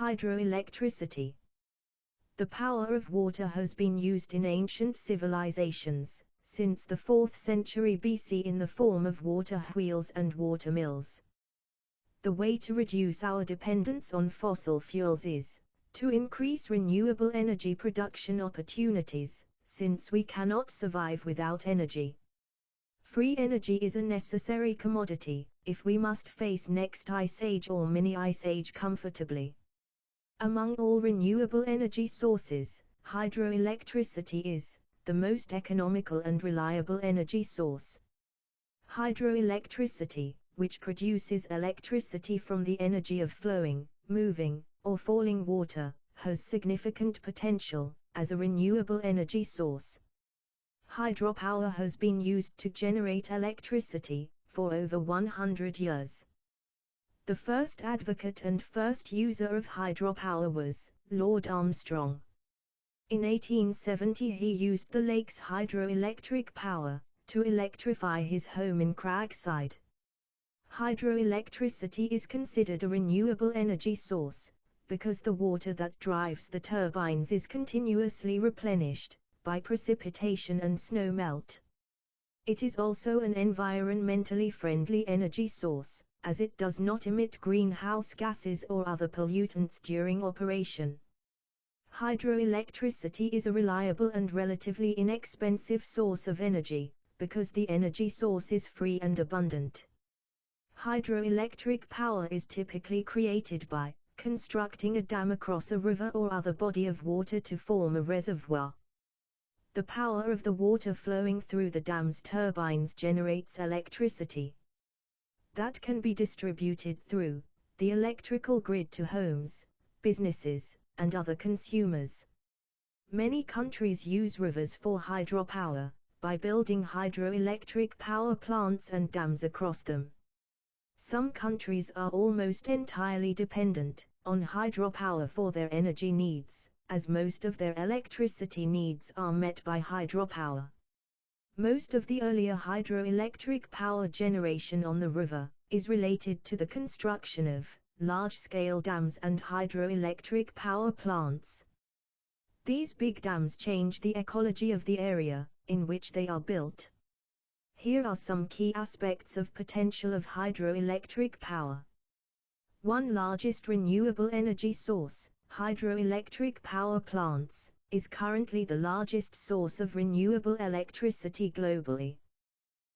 Hydroelectricity. The power of water has been used in ancient civilizations, since the 4th century BC in the form of water wheels and water mills. The way to reduce our dependence on fossil fuels is to increase renewable energy production opportunities, since we cannot survive without energy. Free energy is a necessary commodity, if we must face next ice age or mini-ice age comfortably. Among all renewable energy sources, hydroelectricity is the most economical and reliable energy source. Hydroelectricity, which produces electricity from the energy of flowing, moving, or falling water, has significant potential as a renewable energy source. Hydropower has been used to generate electricity for over 100 years. The first advocate and first user of hydropower was Lord Armstrong. In 1870 he used the lake's hydroelectric power to electrify his home in Craigside. Hydroelectricity is considered a renewable energy source, because the water that drives the turbines is continuously replenished by precipitation and snow melt. It is also an environmentally friendly energy source, as it does not emit greenhouse gases or other pollutants during operation. Hydroelectricity is a reliable and relatively inexpensive source of energy, because the energy source is free and abundant. Hydroelectric power is typically created by constructing a dam across a river or other body of water to form a reservoir. The power of the water flowing through the dam's turbines generates electricity that can be distributed through the electrical grid to homes, businesses, and other consumers. Many countries use rivers for hydropower by building hydroelectric power plants and dams across them. Some countries are almost entirely dependent on hydropower for their energy needs, as most of their electricity needs are met by hydropower. Most of the earlier hydroelectric power generation on the river is related to the construction of large-scale dams and hydroelectric power plants. These big dams change the ecology of the area in which they are built. Here are some key aspects of potential of hydroelectric power. One largest renewable energy source, hydroelectric power plants, is currently the largest source of renewable electricity globally.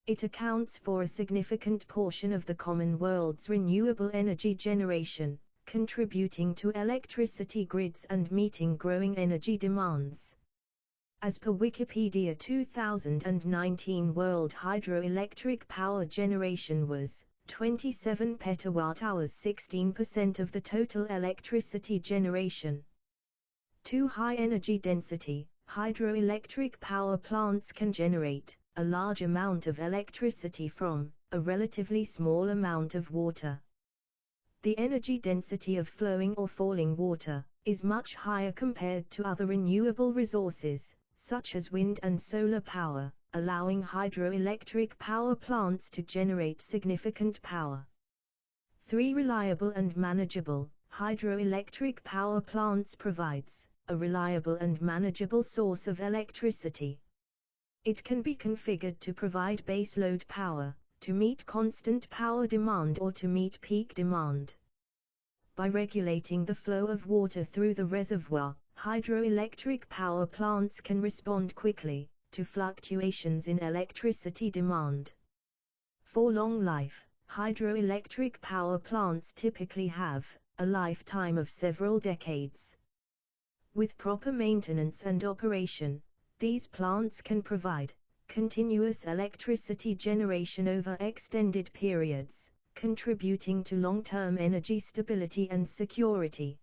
It accounts for a significant portion of the common world's renewable energy generation, contributing to electricity grids and meeting growing energy demands. As per Wikipedia, 2019 world hydroelectric power generation was 27 petawatt-hours, 16% of the total electricity generation. 2 high energy density, hydroelectric power plants can generate a large amount of electricity from a relatively small amount of water. The energy density of flowing or falling water is much higher compared to other renewable resources, such as wind and solar power, allowing hydroelectric power plants to generate significant power. 3 reliable and manageable, hydroelectric power plants provides a reliable and manageable source of electricity. It can be configured to provide baseload power, to meet constant power demand or to meet peak demand. By regulating the flow of water through the reservoir, hydroelectric power plants can respond quickly to fluctuations in electricity demand. For long life, hydroelectric power plants typically have a lifetime of several decades. With proper maintenance and operation, these plants can provide continuous electricity generation over extended periods, contributing to long-term energy stability and security.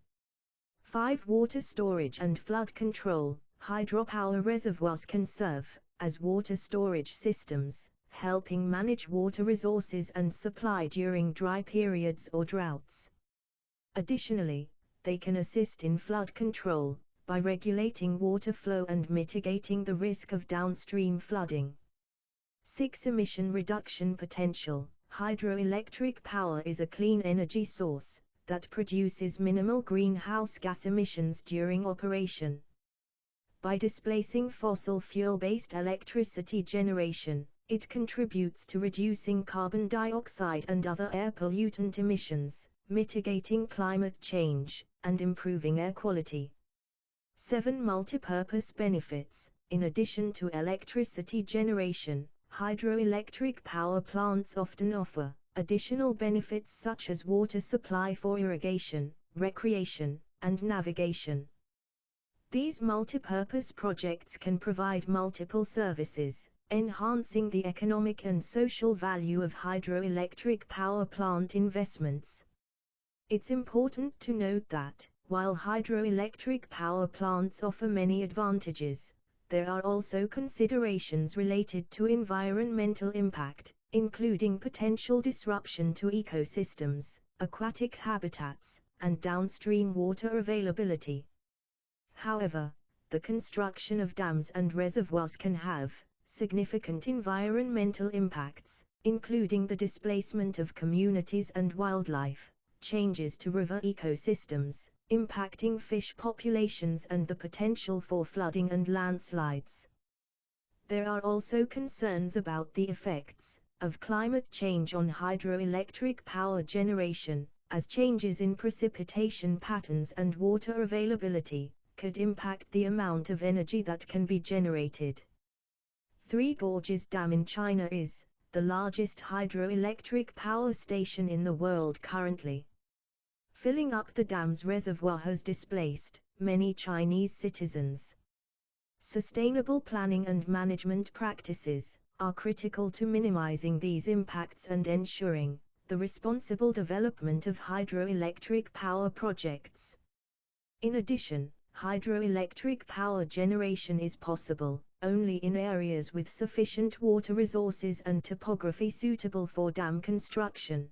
5 Water storage and flood control. Hydropower reservoirs can serve as water storage systems, helping manage water resources and supply during dry periods or droughts. Additionally, they can assist in flood control by regulating water flow and mitigating the risk of downstream flooding. 6 Emission reduction potential. Hydroelectric power is a clean energy source, that produces minimal greenhouse gas emissions during operation. By displacing fossil fuel-based electricity generation, it contributes to reducing carbon dioxide and other air pollutant emissions, mitigating climate change, and improving air quality. 7 Multipurpose benefits. In addition to electricity generation, hydroelectric power plants often offer additional benefits such as water supply for irrigation, recreation, and navigation. These multipurpose projects can provide multiple services, enhancing the economic and social value of hydroelectric power plant investments. It's important to note that, while hydroelectric power plants offer many advantages, there are also considerations related to environmental impact, including potential disruption to ecosystems, aquatic habitats, and downstream water availability. However, the construction of dams and reservoirs can have significant environmental impacts, including the displacement of communities and wildlife, changes to river ecosystems, impacting fish populations, and the potential for flooding and landslides. There are also concerns about the effects of climate change on hydroelectric power generation, as changes in precipitation patterns and water availability could impact the amount of energy that can be generated. Three Gorges Dam in China is the largest hydroelectric power station in the world currently. Filling up the dam's reservoir has displaced many Chinese citizens. Sustainable planning and management practices are critical to minimizing these impacts and ensuring the responsible development of hydroelectric power projects. In addition, hydroelectric power generation is possible only in areas with sufficient water resources and topography suitable for dam construction.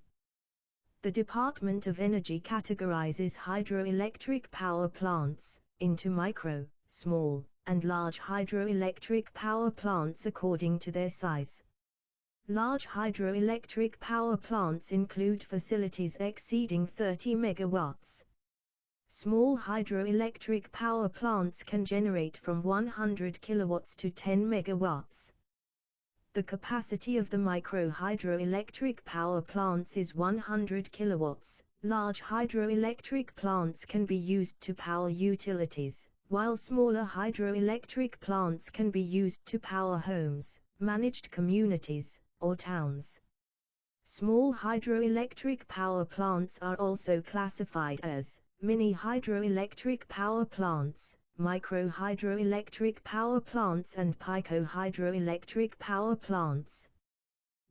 The Department of Energy categorizes hydroelectric power plants into micro, small, and large hydroelectric power plants according to their size. Large hydroelectric power plants include facilities exceeding 30 megawatts. Small hydroelectric power plants can generate from 100 kilowatts to 10 megawatts. The capacity of the micro-hydroelectric power plants is 100 kilowatts. Large hydroelectric plants can be used to power utilities, while smaller hydroelectric plants can be used to power homes, managed communities, or towns. Small hydroelectric power plants are also classified as mini-hydroelectric power plants, micro-hydroelectric power plants, and Pico-hydroelectric power plants.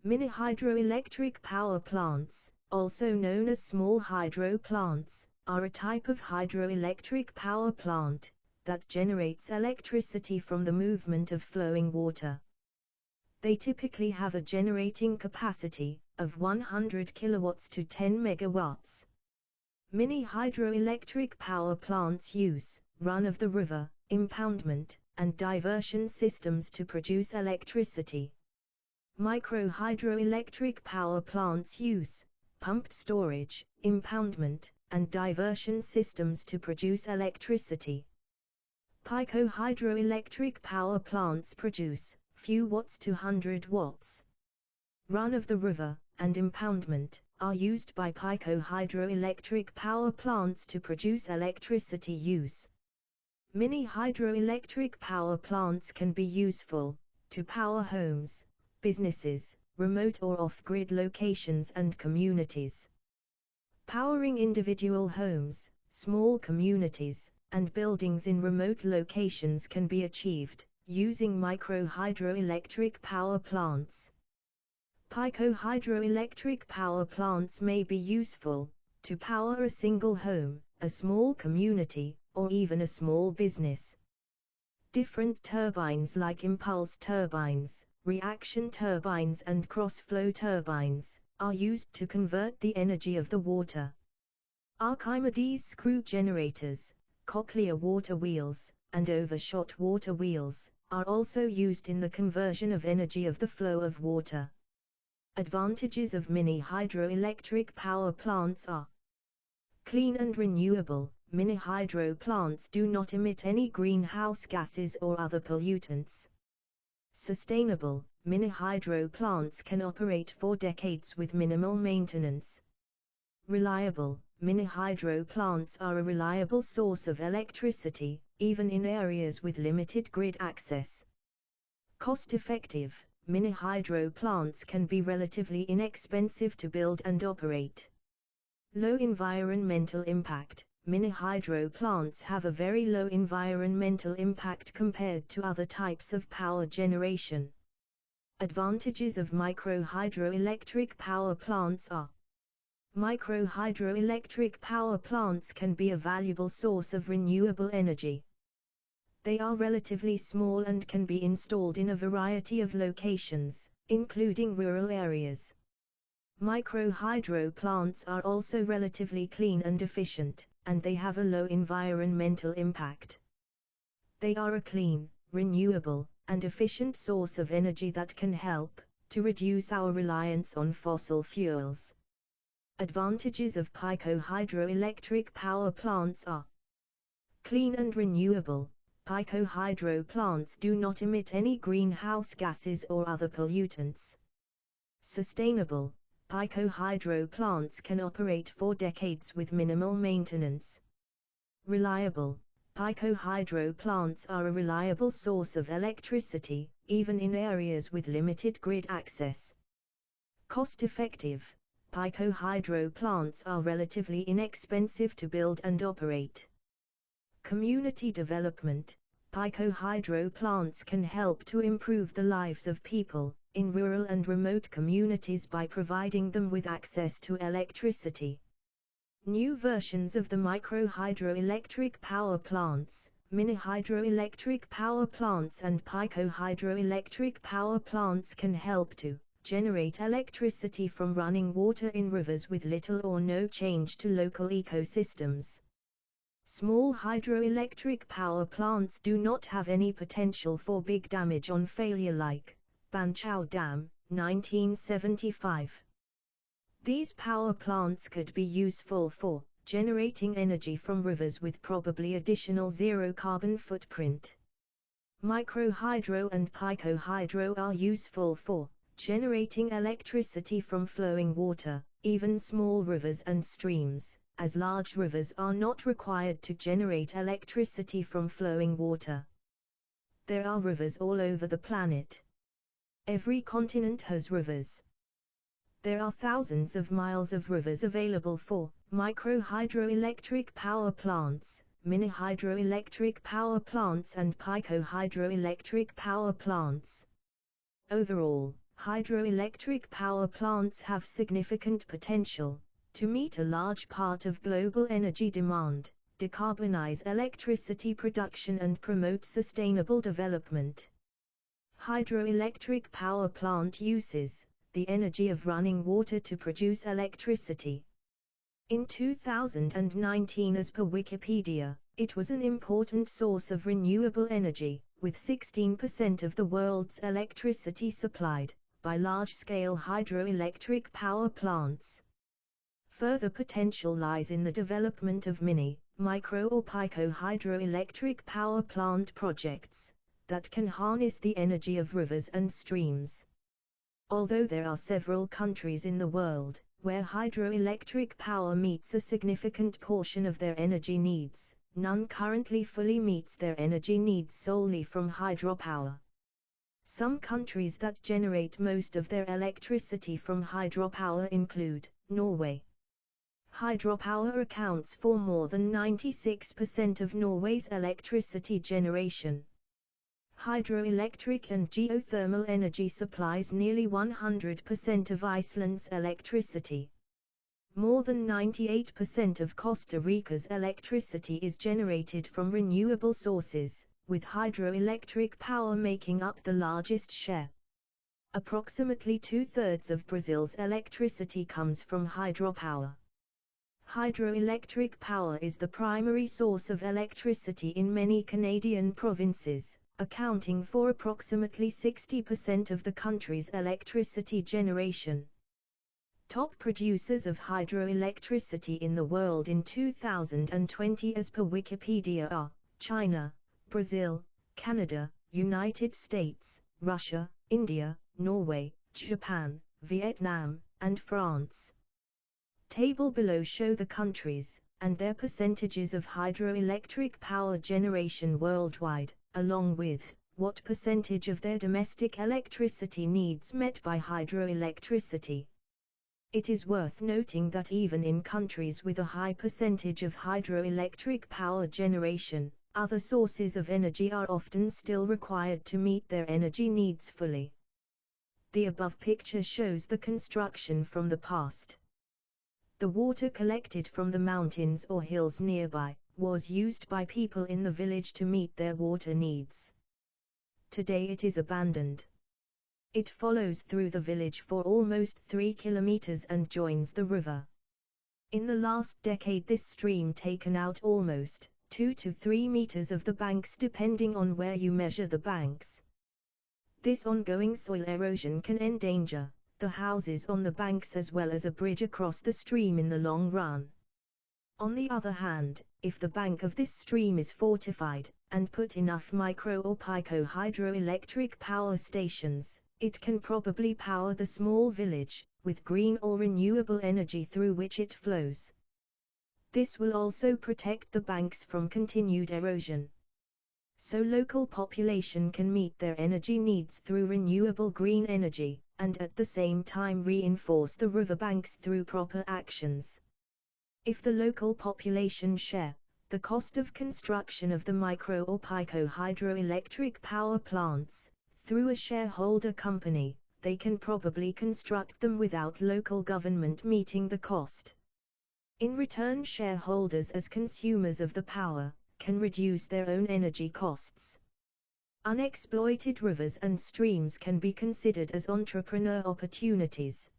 Mini-hydroelectric power plants, also known as small hydro plants, are a type of hydroelectric power plant that generates electricity from the movement of flowing water. They typically have a generating capacity of 100 kilowatts to 10 megawatts. Mini-hydroelectric power plants use run-of-the-river, impoundment, and diversion systems to produce electricity. Micro-hydroelectric power plants use pumped storage, impoundment, and diversion systems to produce electricity. Pico-hydroelectric power plants produce few watts to 100 watts. Run-of-the-river and impoundment are used by Pico-hydroelectric power plants to produce electricity use. Mini-hydroelectric power plants can be useful to power homes, businesses, remote or off-grid locations, and communities. Powering individual homes, small communities, and buildings in remote locations can be achieved using micro-hydroelectric power plants. Pico-hydroelectric power plants may be useful to power a single home, a small community, or even a small business. Different turbines like impulse turbines, reaction turbines, and cross-flow turbines are used to convert the energy of the water. Archimedes screw generators, cochlear water wheels, and overshot water wheels are also used in the conversion of energy of the flow of water. Advantages of mini-hydroelectric power plants are: Clean and renewable, mini-hydro plants do not emit any greenhouse gases or other pollutants. Sustainable, mini-hydro plants can operate for decades with minimal maintenance. Reliable, mini-hydro plants are a reliable source of electricity, even in areas with limited grid access. Cost-effective, mini-hydro plants can be relatively inexpensive to build and operate. Low environmental impact, mini-hydro plants have a very low environmental impact compared to other types of power generation. Advantages of micro-hydroelectric power plants are: micro-hydroelectric power plants can be a valuable source of renewable energy. They are relatively small and can be installed in a variety of locations, including rural areas. Micro-hydro plants are also relatively clean and efficient, and they have a low environmental impact. They are a clean, renewable, and efficient source of energy that can help to reduce our reliance on fossil fuels. Advantages of Pico-hydroelectric power plants are: clean and renewable. Pico-hydro plants do not emit any greenhouse gases or other pollutants. Sustainable. Pico-hydro plants can operate for decades with minimal maintenance. Reliable. Pico-hydro plants are a reliable source of electricity, even in areas with limited grid access. Cost-effective. Pico-hydro plants are relatively inexpensive to build and operate. Community development. Pico-hydro plants can help to improve the lives of people in rural and remote communities by providing them with access to electricity. New versions of the micro-hydroelectric power plants, mini-hydroelectric power plants and pico-hydroelectric power plants can help to generate electricity from running water in rivers with little or no change to local ecosystems. Small hydroelectric power plants do not have any potential for big damage on failure, like Banqiao Dam, 1975. These power plants could be useful for generating energy from rivers with probably additional zero carbon footprint. Micro-hydro and pico-hydro are useful for generating electricity from flowing water, even small rivers and streams, as large rivers are not required to generate electricity from flowing water. There are rivers all over the planet. Every continent has rivers. There are thousands of miles of rivers available for micro-hydroelectric power plants, mini-hydroelectric power plants and pico-hydroelectric power plants. Overall, hydroelectric power plants have significant potential to meet a large part of global energy demand, decarbonize electricity production and promote sustainable development. Hydroelectric power plant uses the energy of running water to produce electricity. In 2019, as per Wikipedia, it was an important source of renewable energy, with 16% of the world's electricity supplied by large-scale hydroelectric power plants. Further potential lies in the development of mini, micro or pico-hydroelectric power plant projects that can harness the energy of rivers and streams. Although there are several countries in the world where hydroelectric power meets a significant portion of their energy needs, none currently fully meets their energy needs solely from hydropower. Some countries that generate most of their electricity from hydropower include Norway. Hydropower accounts for more than 96% of Norway's electricity generation. Hydroelectric and geothermal energy supplies nearly 100% of Iceland's electricity. More than 98% of Costa Rica's electricity is generated from renewable sources, with hydroelectric power making up the largest share. Approximately 2/3 of Brazil's electricity comes from hydropower. Hydroelectric power is the primary source of electricity in many Canadian provinces, accounting for approximately 60% of the country's electricity generation. Top producers of hydroelectricity in the world in 2020 as per Wikipedia are China, Brazil, Canada, United States, Russia, India, Norway, Japan, Vietnam, and France. Table below show the countries and their percentages of hydroelectric power generation worldwide, along with what percentage of their domestic electricity needs met by hydroelectricity. It is worth noting that even in countries with a high percentage of hydroelectric power generation, other sources of energy are often still required to meet their energy needs fully. The above picture shows the construction from the past. The water collected from the mountains or hills nearby was used by people in the village to meet their water needs. Today it is abandoned. It follows through the village for almost 3 kilometers and joins the river. In the last decade this stream taken out almost 2 to 3 meters of the banks depending on where you measure the banks. This ongoing soil erosion can endanger the houses on the banks as well as a bridge across the stream in the long run. On the other hand, if the bank of this stream is fortified and put enough micro or pico-hydroelectric power stations, it can probably power the small village with green or renewable energy through which it flows. This will also protect the banks from continued erosion. So local population can meet their energy needs through renewable green energy, and at the same time reinforce the riverbanks through proper actions. If the local population share the cost of construction of the micro or pico-hydroelectric power plants through a shareholder company, they can probably construct them without local government meeting the cost. In return, shareholders as consumers of the power can reduce their own energy costs. Unexploited rivers and streams can be considered as entrepreneur opportunities.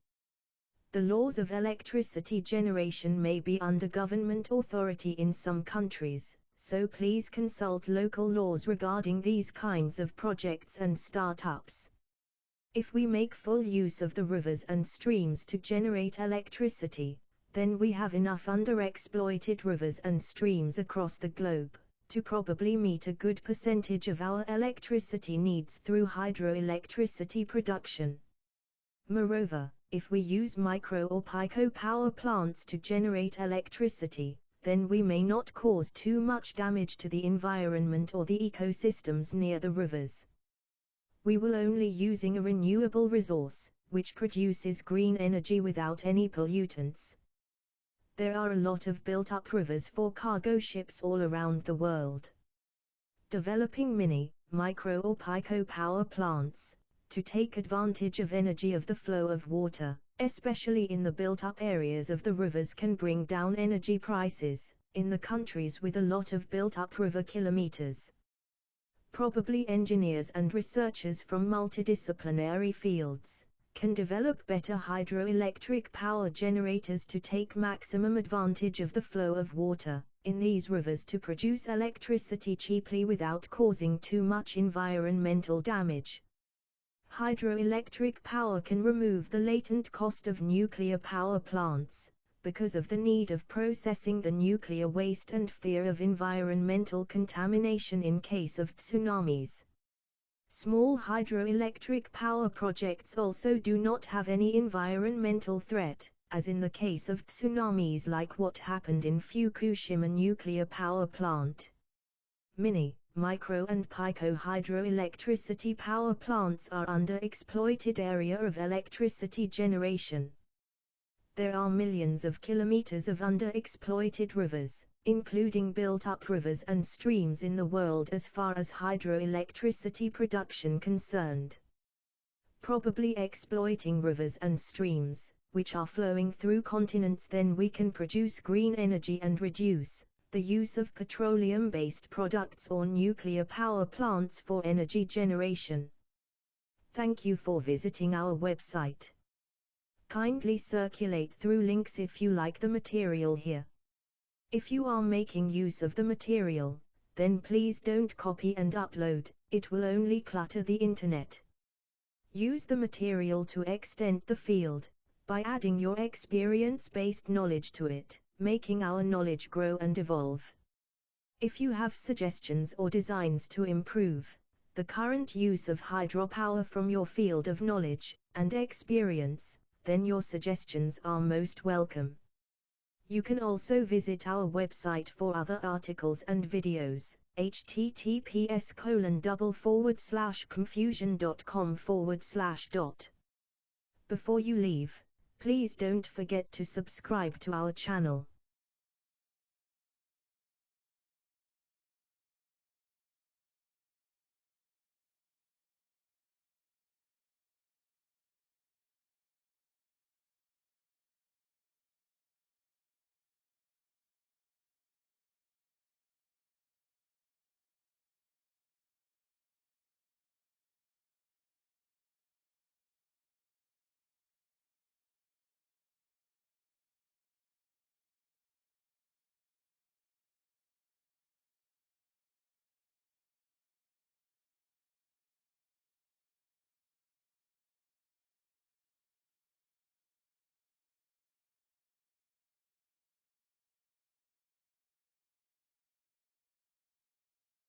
The laws of electricity generation may be under government authority in some countries, so please consult local laws regarding these kinds of projects and startups. If we make full use of the rivers and streams to generate electricity, then we have enough underexploited rivers and streams across the globe to probably meet a good percentage of our electricity needs through hydroelectricity production. Moreover, if we use micro or pico power plants to generate electricity, then we may not cause too much damage to the environment or the ecosystems near the rivers. We will only using a renewable resource, which produces green energy without any pollutants. There are a lot of built-up rivers for cargo ships all around the world. Developing mini, micro or pico power plants to take advantage of energy of the flow of water, especially in the built-up areas of the rivers, can bring down energy prices in the countries with a lot of built-up river kilometers. Probably engineers and researchers from multidisciplinary fields can develop better hydroelectric power generators to take maximum advantage of the flow of water in these rivers to produce electricity cheaply without causing too much environmental damage. Hydroelectric power can remove the latent cost of nuclear power plants, because of the need of processing the nuclear waste and fear of environmental contamination in case of tsunamis. Small hydroelectric power projects also do not have any environmental threat, as in the case of tsunamis like what happened in Fukushima nuclear power plant. Mini, micro and pico hydroelectricity power plants are underexploited area of electricity generation. There are millions of kilometers of underexploited rivers, including built-up rivers and streams in the world as far as hydroelectricity production concerned. Probably exploiting rivers and streams, which are flowing through continents, then we can produce green energy and reduce the use of petroleum-based products or nuclear power plants for energy generation. Thank you for visiting our website. Kindly circulate through links if you like the material here. If you are making use of the material, then please don't copy and upload, it will only clutter the internet. Use the material to extend the field, by adding your experience-based knowledge to it, making our knowledge grow and evolve. If you have suggestions or designs to improve the current use of hydropower from your field of knowledge and experience, then your suggestions are most welcome. You can also visit our website for other articles and videos, https://confusion.com/. Before you leave, please don't forget to subscribe to our channel.